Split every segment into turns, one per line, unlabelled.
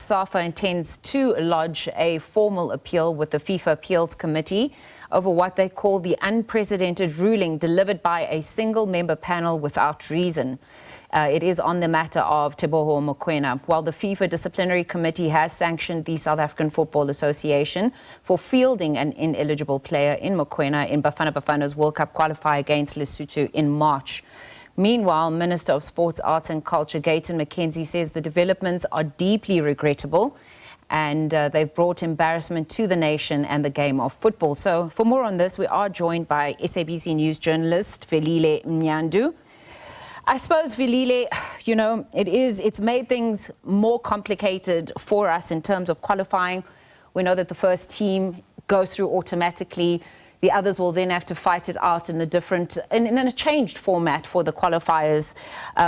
SAFA intends to lodge a formal appeal with the FIFA Appeals Committee over what they call the unprecedented ruling delivered by a single-member panel without reason. It is on the matter of Teboho Mokoena. While the FIFA Disciplinary Committee has sanctioned the South African Football Association for fielding an ineligible player in Mokoena in Bafana's World Cup qualifier against Lesotho in March. Meanwhile, Minister of Sports, Arts and Culture Gayton McKenzie says the developments are deeply regrettable and they've brought embarrassment to the nation and the game of football. So for more on this, we are joined by SABC News journalist Velile Mnyandu. I suppose, Velile, you know, it's made things more complicated for us in terms of qualifying. We know that the first team goes through automatically. The others will then have to fight it out in a changed format for the qualifiers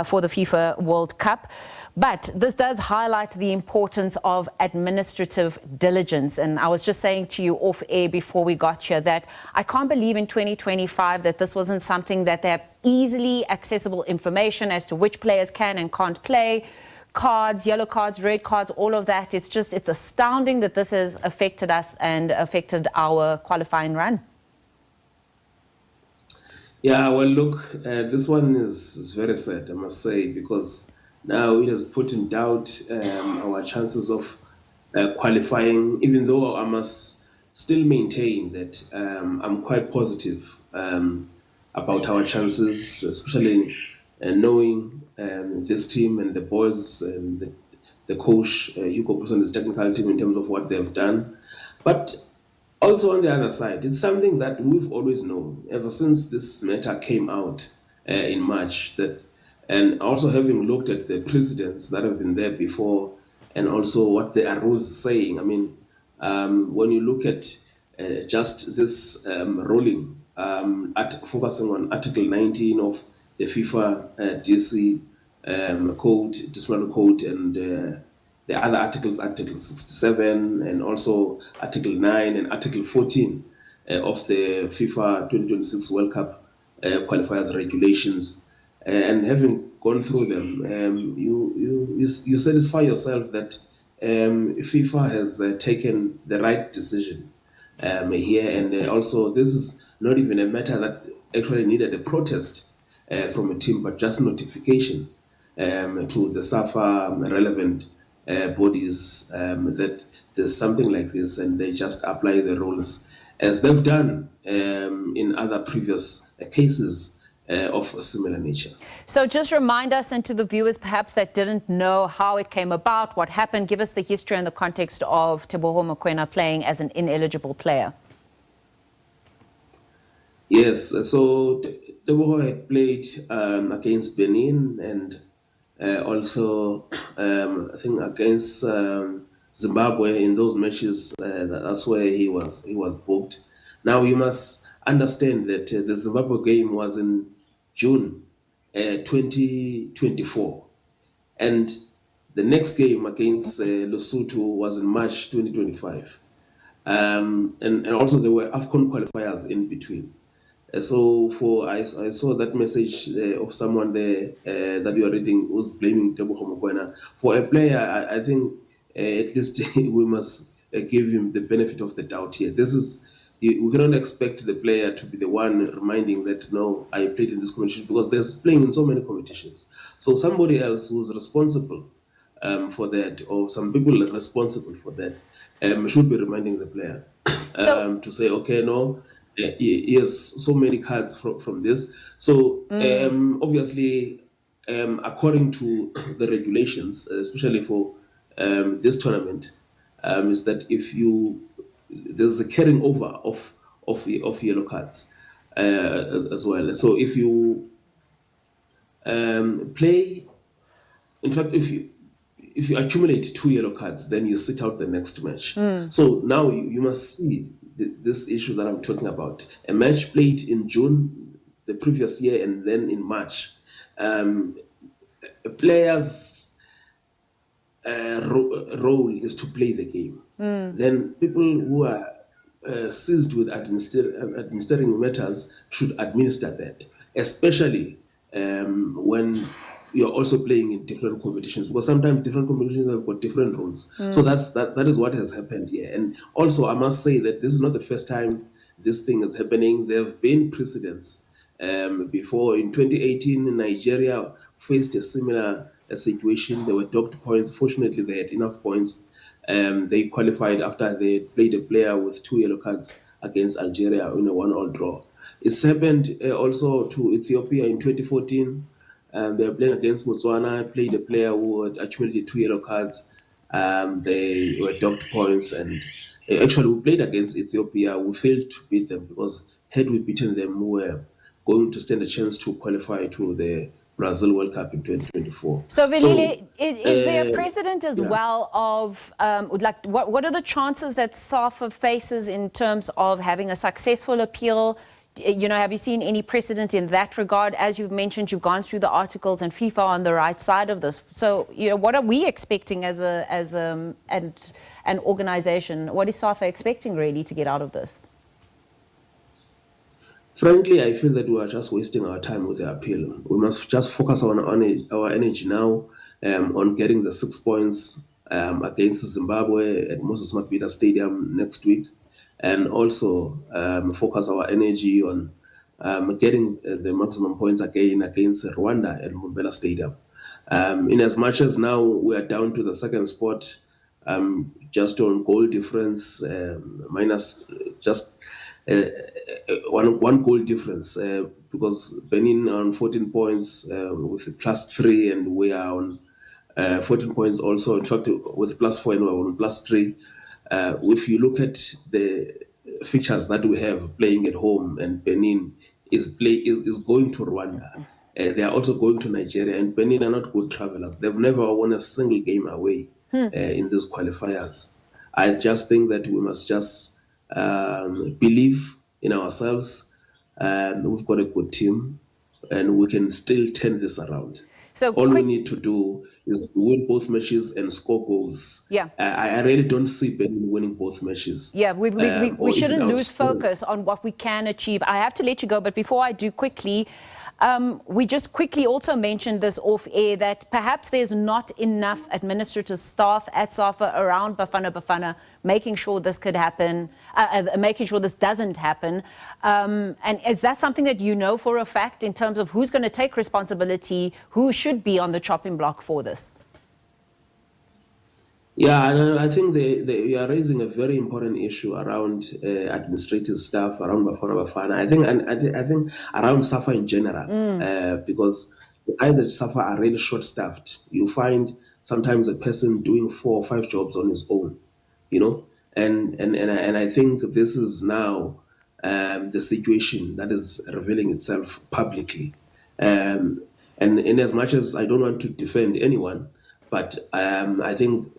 for the FIFA World Cup. But this does highlight the importance of administrative diligence. And I was just saying to you off air before we got here that I can't believe in 2025 that this wasn't something that they have easily accessible information as to which players can and can't play. Cards, yellow cards, red cards, all of that. It's astounding that this has affected us and affected our qualifying run.
Yeah, well, look, this one is very sad, I must say, because now it has put in doubt our chances of qualifying, even though I must still maintain that I'm quite positive about our chances, especially knowing this team and the boys and the coach, Hugo Boss and his technical team in terms of what they've done. But also on the other side, it's something that we've always known ever since this matter came out in March, that, and also having looked at the precedents that have been there before and also what the rules are saying. I mean, when you look at just this ruling, focusing on Article 19 of the FIFA Disciplinary Code, and the other articles, Article 67, and also Article 9 and Article 14 of the FIFA 2026 World Cup qualifiers regulations. And having gone through them, you satisfy yourself that FIFA has taken the right decision here. And also, this is not even a matter that actually needed a protest from a team, but just notification to the SAFA relevant bodies that there's something like this, and they just apply the rules as they've done in other previous cases of a similar nature.
So just remind us, and to the viewers perhaps that didn't know how it came about, what happened, give us the history and the context of Teboho Mokoena playing as an ineligible player.
Yes, so Teboho had played against Benin and also I think against Zimbabwe in those matches. That's where he was booked. Now you must understand that the Zimbabwe game was in June 2024, and the next game against Lesotho was in March 2025, and also there were AFCON qualifiers in between. So I saw that message of someone there that you are reading who's blaming Teboho Mokoena. For a player, I think at least we must give him the benefit of the doubt here. We cannot expect the player to be the one reminding that, no, I played in this competition, because there's playing in so many competitions. So somebody else who's responsible for that, or some people are responsible for that, should be reminding the player to say, okay, no, he has so many cards from this. So obviously, according to the regulations, especially for this tournament, is that if there's a carrying over of yellow cards as well. So if you play, in fact, if you accumulate 2 yellow cards, then you sit out the next match. So now you must see this issue that I'm talking about. A match played in June the previous year and then in March. A player's role is to play the game. Then people who are seized with administering matters should administer that, especially when you're also playing in different competitions, because sometimes different competitions have got different rules. So that is what has happened here. And also, I must say that this is not the first time this thing is happening. There have been precedents before. In 2018, Nigeria faced a similar situation. They were docked points. Fortunately, they had enough points. They qualified after they played a player with 2 yellow cards against Algeria in a 1-1 draw. It's happened also to Ethiopia in 2014. They were playing against Botswana, played a player who had accumulated 2 yellow cards. They were docked points, and actually we played against Ethiopia. We failed to beat them, because had we beaten them, we were going to stand a chance to qualify to the Brazil World Cup in 2024.
So, Velile, is there a precedent as well of, like, what are the chances that SAFA faces in terms of having a successful appeal? You know, have you seen any precedent in that regard? As you've mentioned, you've gone through the articles, and FIFA on the right side of this. So, you know, what are we expecting as an organization? What is SAFA expecting really to get out of this?
Frankly, I feel that we are just wasting our time with the appeal. We must just focus on our energy now on getting the 6 points against Zimbabwe at Moses Mabhida Stadium next week, and also focus our energy on getting the maximum points again against Rwanda at Mbombela Stadium. In as much as now we are down to the second spot, just on goal difference, minus just one goal difference, because Benin are on 14 points with +3, and we are on 14 points also. In fact, with +4, and we're on +3. If you look at the fixtures that we have playing at home, and Benin is going to Rwanda, they are also going to Nigeria, and Benin are not good travelers. They've never won a single game away in these qualifiers. I just think that we must just believe in ourselves, and we've got a good team, and we can still turn this around. So all we need to do is win both matches and score goals.
Yeah,
I really don't see Benin winning both matches.
Yeah, we shouldn't lose focus on what we can achieve. I have to let you go, but before I do, quickly, we just quickly also mentioned this off air, that perhaps there's not enough administrative staff at SAFA around Bafana, making sure this could happen, making sure this doesn't happen. And is that something that you know for a fact in terms of who's going to take responsibility, who should be on the chopping block for this?
Yeah, and I think we are raising a very important issue around administrative staff around Bafana. I think around SAFA in general, because the guys at SAFA are really short-staffed. You find sometimes a person doing 4 or 5 jobs on his own, you know, and I think this is now the situation that is revealing itself publicly. And in as much as I don't want to defend anyone, but I think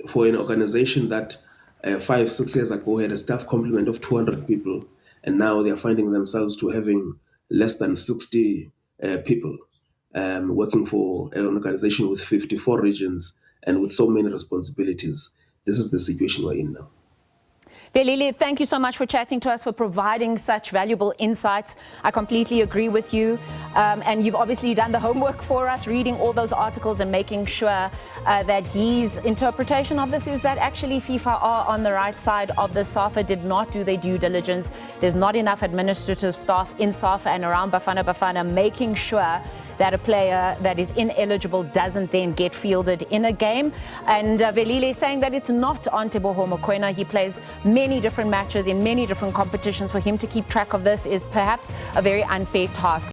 for an organization that 5-6 years ago had a staff complement of 200 people, and now they're finding themselves to having less than 60 people working for an organization with 54 regions and with so many responsibilities. This is the situation we're in now.
Velile, thank you so much for chatting to us, for providing such valuable insights. I completely agree with you. And you've obviously done the homework for us, reading all those articles and making sure that his interpretation of this is that actually FIFA are on the right side of the. SAFA did not do their due diligence. There's not enough administrative staff in SAFA and around Bafana, making sure that a player that is ineligible doesn't then get fielded in a game. And Velile saying that it's not on Teboho Mokoena. He plays many different matches in many different competitions. For him to keep track of this is perhaps a very unfair task.